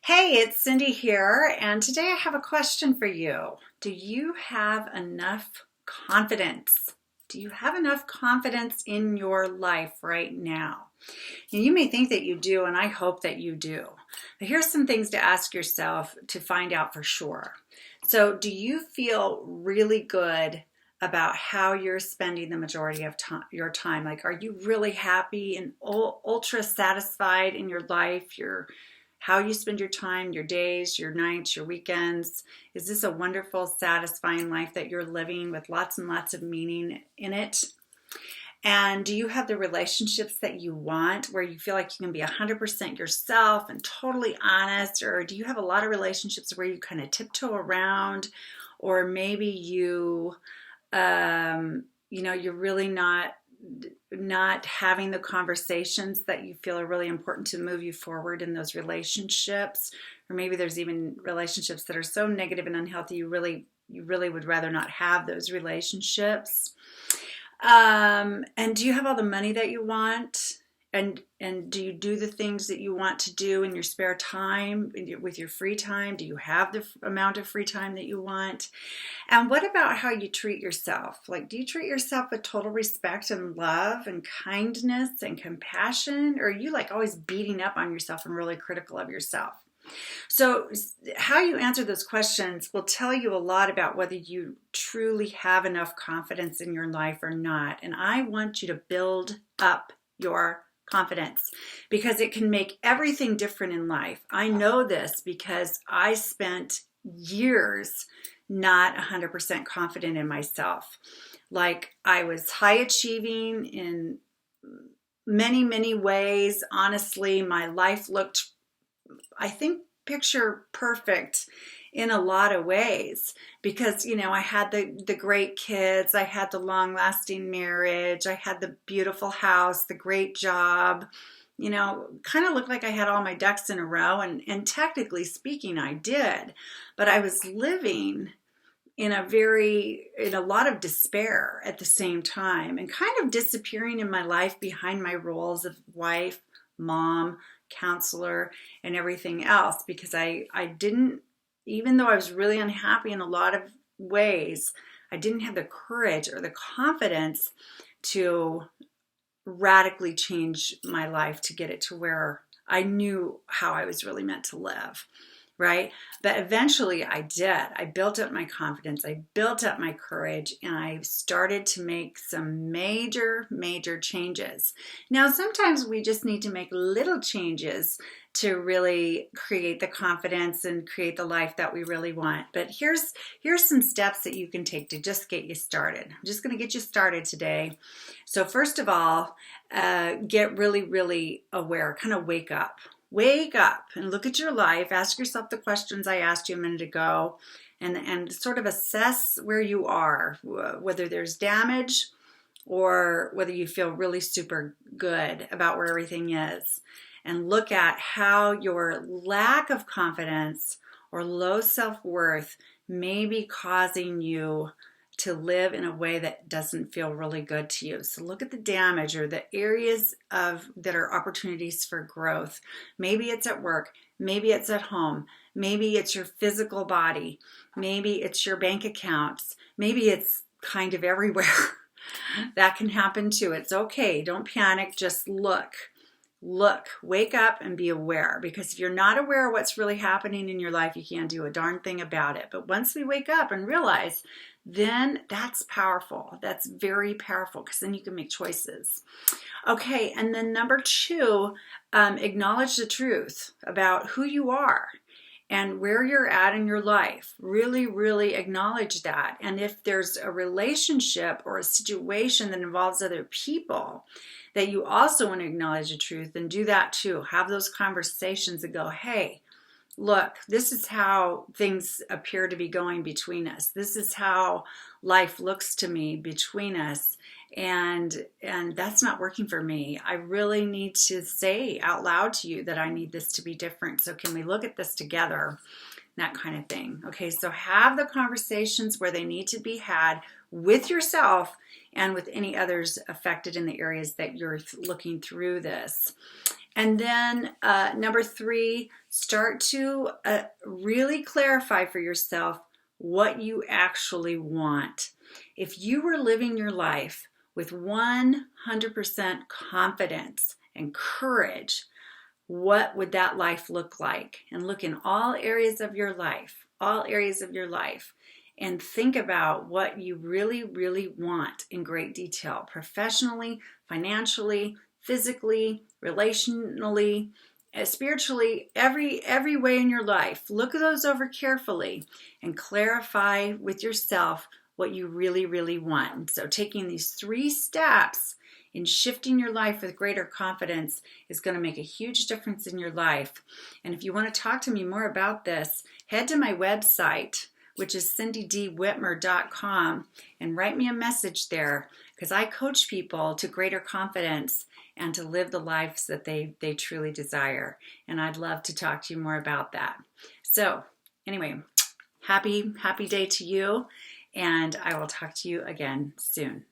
Hey, it's Cindy here, and today I have a question for you. Do you have enough confidence? Do you have enough confidence in your life right now? Now, you may think that you do, and I hope that you do. But here's some things to ask yourself to find out for sure. So, do you feel really good about how you're spending the majority of your time? Like, are you really happy and ultra satisfied in your life? How you spend your time, your days, your nights, your weekends? Is this a wonderful, satisfying life that you're living with lots and lots of meaning in it? And do you have the relationships that you want where you feel like you can be 100% yourself and totally honest? Or do you have a lot of relationships where you kind of tiptoe around, or maybe you're really not having the conversations that you feel are really important to move you forward in those relationships? Or maybe there's even relationships that are so negative and unhealthy you really would rather not have those relationships. And do you have all the money that you want? And do you do the things that you want to do in your spare time, with your free time? Do you have the amount of free time that you want? And what about how you treat yourself? Like, do you treat yourself with total respect and love and kindness and compassion? Or are you like always beating up on yourself and really critical of yourself? So how you answer those questions will tell you a lot about whether you truly have enough confidence in your life or not. And I want you to build up your confidence because it can make everything different in life. I know this because I spent years not 100% confident in myself. Like, I was high achieving in many, many ways. Honestly, my life looked, I think, picture perfect in a lot of ways because, I had the great kids, I had the long-lasting marriage, I had the beautiful house, the great job, kind of looked like I had all my ducks in a row, and technically speaking, I did. But I was living in a lot of despair at the same time, and kind of disappearing in my life behind my roles of wife, mom, counselor, and everything else, because I didn't, even though I was really unhappy in a lot of ways, I didn't have the courage or the confidence to radically change my life to get it to where I knew how I was really meant to live. Right? But eventually I did. I built up my confidence. I built up my courage, and I started to make some major, major changes. Now, sometimes we just need to make little changes to really create the confidence and create the life that we really want. But here's some steps that you can take to just get you started. I'm just going to get you started today. So first of all, get really, really aware. Kind of wake up. Wake up and look at your life. Ask yourself the questions I asked you a minute ago, and sort of assess where you are, whether there's damage or whether you feel really super good about where everything is. And look at how your lack of confidence or low self-worth may be causing you to live in a way that doesn't feel really good to you. So look at the damage or the areas that are opportunities for growth. Maybe it's at work, maybe it's at home, maybe it's your physical body, maybe it's your bank accounts, maybe it's kind of everywhere. That can happen too. It's okay. Don't panic. Just look, wake up and be aware, because if you're not aware of what's really happening in your life, you can't do a darn thing about it. But once we wake up and realize, then that's powerful. That's very powerful, because then you can make choices. Okay, and then number 2, acknowledge the truth about who you are and where you're at in your life. Really, really acknowledge that. And if there's a relationship or a situation that involves other people that you also want to acknowledge the truth, then do that too. Have those conversations and go, hey, look, this is how things appear to be going between us. This is how life looks to me between us. And that's not working for me. I really need to say out loud to you that I need this to be different. So can we look at this together? That kind of thing. Okay, so have the conversations where they need to be had with yourself and with any others affected in the areas that you're looking through this. And then number 3, start to really clarify for yourself what you actually want. If you were living your life with 100% confidence and courage, what would that life look like? And look in all areas of your life, and think about what you really, really want in great detail, professionally, financially, physically, relationally, spiritually, every way in your life. Look those over carefully and clarify with yourself what you really, really want. And so taking these 3 steps in shifting your life with greater confidence is going to make a huge difference in your life. And if you want to talk to me more about this, head to my website, which is cindydwhitmer.com, and write me a message there, because I coach people to greater confidence and to live the lives that they truly desire. And I'd love to talk to you more about that. So anyway, happy day to you, and I will talk to you again soon.